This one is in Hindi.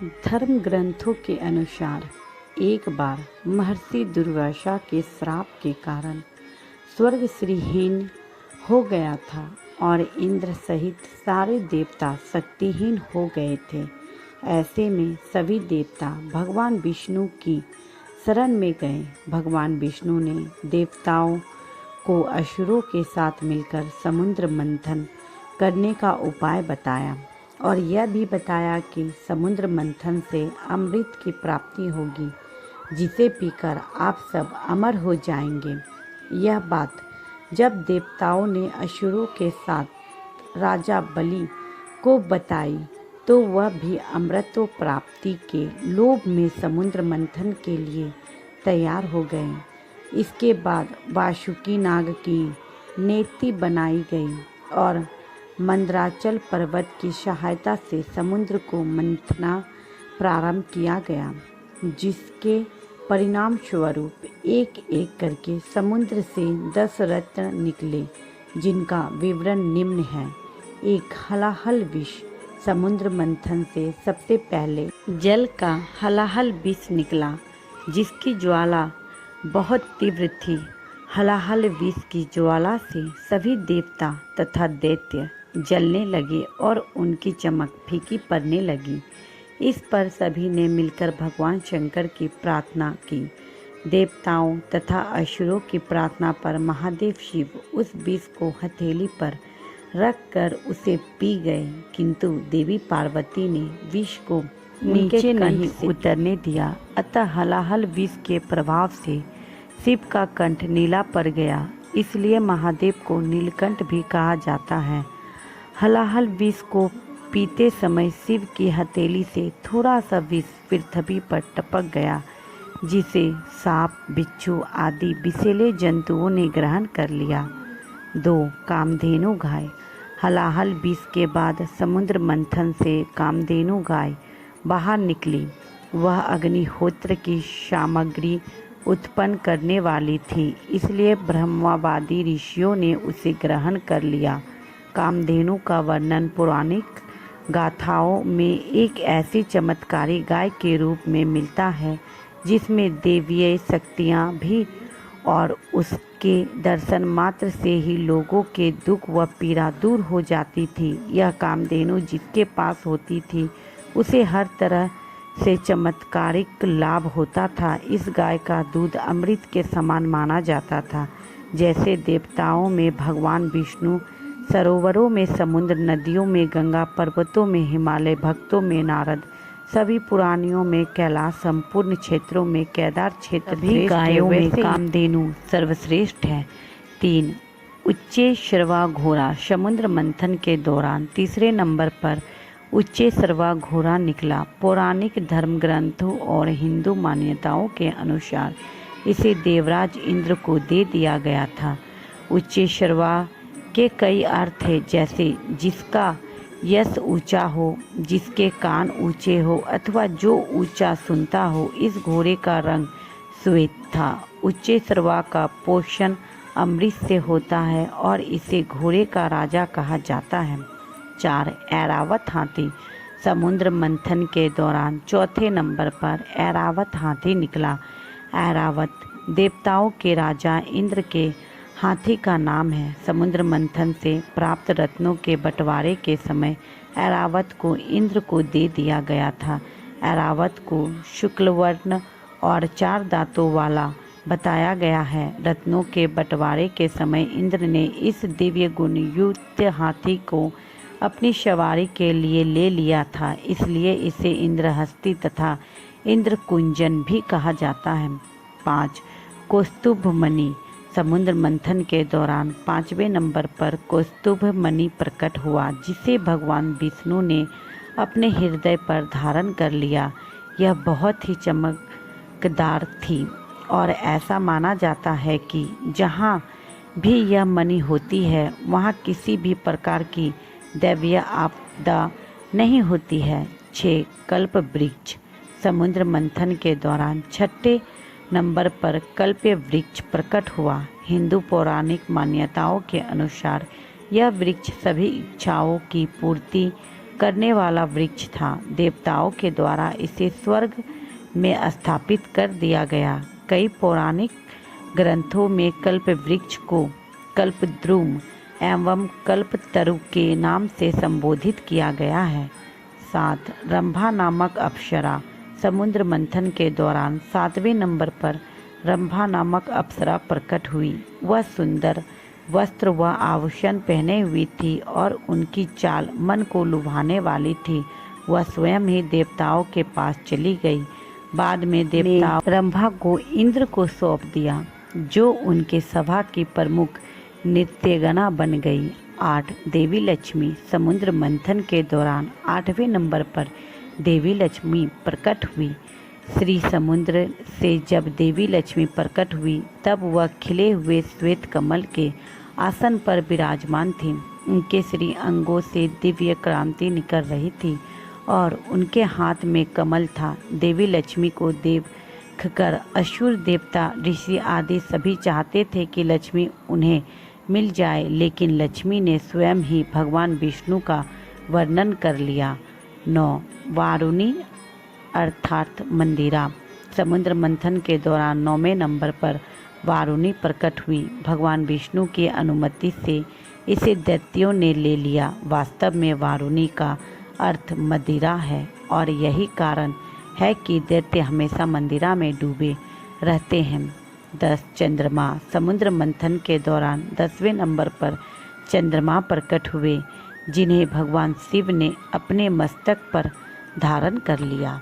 धर्म ग्रंथों के अनुसार एक बार महर्षि दुर्वासा के श्राप के कारण स्वर्ग श्रीहीन हो गया था और इंद्र सहित सारे देवता शक्तिहीन हो गए थे। ऐसे में सभी देवता भगवान विष्णु की शरण में गए। भगवान विष्णु ने देवताओं को असुरों के साथ मिलकर समुद्र मंथन करने का उपाय बताया और यह भी बताया कि समुद्र मंथन से अमृत की प्राप्ति होगी, जिसे पीकर आप सब अमर हो जाएंगे। यह बात जब देवताओं ने असुरों के साथ राजा बलि को बताई तो वह भी अमृत प्राप्ति के लोभ में समुद्र मंथन के लिए तैयार हो गए। इसके बाद वासुकी नाग की नेति बनाई गई और मंदराचल पर्वत की सहायता से समुद्र को मंथना प्रारंभ किया गया, जिसके परिणाम स्वरूप एक एक करके समुद्र से 10 रत्न निकले, जिनका विवरण निम्न है। एक हलाहल विष। समुद्र मंथन से सबसे पहले जल का हलाहल विष निकला, जिसकी ज्वाला बहुत तीव्र थी। हलाहल विष की ज्वाला से सभी देवता तथा दैत्य जलने लगे और उनकी चमक फीकी पड़ने लगी। इस पर सभी ने मिलकर भगवान शंकर की प्रार्थना की। देवताओं तथा असुरों की प्रार्थना पर महादेव शिव उस विष को हथेली पर रखकर उसे पी गए, किंतु देवी पार्वती ने विष को नीचे नहीं उतरने दिया। अतः हलाहल विष के प्रभाव से शिव का कंठ नीला पड़ गया, इसलिए महादेव को नीलकंठ भी कहा जाता है। हलाहल विष को पीते समय शिव की हथेली से थोड़ा सा विष पृथ्वी पर टपक गया, जिसे सांप, बिच्छू आदि विषैले जंतुओं ने ग्रहण कर लिया। 2. कामधेनु गाय। हलाहल विष के बाद समुद्र मंथन से कामधेनु गाय बाहर निकली। वह अग्निहोत्र की सामग्री उत्पन्न करने वाली थी, इसलिए ब्रह्मवादी ऋषियों ने उसे ग्रहण कर लिया। कामधेनु का वर्णन पौराणिक गाथाओं में एक ऐसी चमत्कारी गाय के रूप में मिलता है जिसमें दैवीय शक्तियाँ भी और उसके दर्शन मात्र से ही लोगों के दुख व पीड़ा दूर हो जाती थी। यह कामधेनु जिसके पास होती थी उसे हर तरह से चमत्कारिक लाभ होता था। इस गाय का दूध अमृत के समान माना जाता था। जैसे देवताओं में भगवान विष्णु, सरोवरों में समुद्र, नदियों में गंगा, पर्वतों में हिमालय, भक्तों में नारद, सभी पुराणियों में कैलाश, संपूर्ण क्षेत्रों में केदार क्षेत्र, भी गायों में कामधेनु सर्वश्रेष्ठ है। 3. उच्चैश्रवा घोड़ा। समुद्र मंथन के दौरान तीसरे नंबर पर उच्चैश्रवा घोड़ा निकला। पौराणिक धर्म ग्रंथों और हिंदू मान्यताओं के अनुसार इसे देवराज इंद्र को दे दिया गया था। उच्चैश्रवा के कई अर्थ हैं, जैसे जिसका यश ऊंचा हो, जिसके कान ऊंचे हो अथवा जो ऊंचा सुनता हो। इस घोड़े का रंग श्वेत था। उच्चैश्रवा का पोषण अमृत से होता है और इसे घोड़े का राजा कहा जाता है। 4. ऐरावत हाथी। समुद्र मंथन के दौरान चौथे नंबर पर ऐरावत हाथी निकला। ऐरावत देवताओं के राजा इंद्र के हाथी का नाम है। समुद्र मंथन से प्राप्त रत्नों के बंटवारे के समय ऐरावत को इंद्र को दे दिया गया था। ऐरावत को शुक्लवर्ण और 4 दांतों वाला बताया गया है। रत्नों के बंटवारे के समय इंद्र ने इस दिव्य गुण युक्त हाथी को अपनी सवारी के लिए ले लिया था, इसलिए इसे इंद्रहस्ती तथा इंद्रकुंजन भी कहा जाता है। 5. कौस्तुभ मणि। समुद्र मंथन के दौरान 5वें नंबर पर कौस्तुभ मणि प्रकट हुआ, जिसे भगवान विष्णु ने अपने हृदय पर धारण कर लिया। यह बहुत ही चमकदार थी और ऐसा माना जाता है कि जहाँ भी यह मणि होती है वहाँ किसी भी प्रकार की दैवीय आपदा नहीं होती है। 6. कल्प वृक्ष। समुद्र मंथन के दौरान 6ठे नंबर पर कल्प वृक्ष प्रकट हुआ। हिंदू पौराणिक मान्यताओं के अनुसार यह वृक्ष सभी इच्छाओं की पूर्ति करने वाला वृक्ष था। देवताओं के द्वारा इसे स्वर्ग में स्थापित कर दिया गया। कई पौराणिक ग्रंथों में कल्प वृक्ष को कल्पद्रुम एवं कल्पतरु के नाम से संबोधित किया गया है। 7. रंभा नामक अप्सरा। समुद्र मंथन के दौरान 7वें नंबर पर रंभा नामक अप्सरा प्रकट हुई। वह सुंदर वस्त्र व आभूषण पहने हुई थी और उनकी चाल मन को लुभाने वाली थी। वह स्वयं ही देवताओं के पास चली गई। बाद में देवता रंभा को इंद्र को सौंप दिया, जो उनके सभा की प्रमुख नृत्यगना बन गई। 8. देवी लक्ष्मी। समुद्र मंथन के दौरान 8वें नंबर पर देवी लक्ष्मी प्रकट हुई। श्री समुद्र से जब देवी लक्ष्मी प्रकट हुई तब वह खिले हुए श्वेत कमल के आसन पर विराजमान थी। उनके श्री अंगों से दिव्य क्रांति निकल रही थी और उनके हाथ में कमल था। देवी लक्ष्मी को देखकर असुर देवता ऋषि आदि सभी चाहते थे कि लक्ष्मी उन्हें मिल जाए, लेकिन लक्ष्मी ने स्वयं ही भगवान विष्णु का वर्णन कर लिया। 9. वारुणी अर्थात मंदिरा। समुद्र मंथन के दौरान 9वें नंबर पर वारुणी प्रकट हुई। भगवान विष्णु की अनुमति से इसे दैत्यों ने ले लिया। वास्तव में वारुणी का अर्थ मदिरा है और यही कारण है कि दैत्य हमेशा मंदिरा में डूबे रहते हैं। 10. चंद्रमा। समुद्र मंथन के दौरान 10वें नंबर पर चंद्रमा प्रकट हुए, जिन्हें भगवान शिव ने अपने मस्तक पर धारण कर लिया।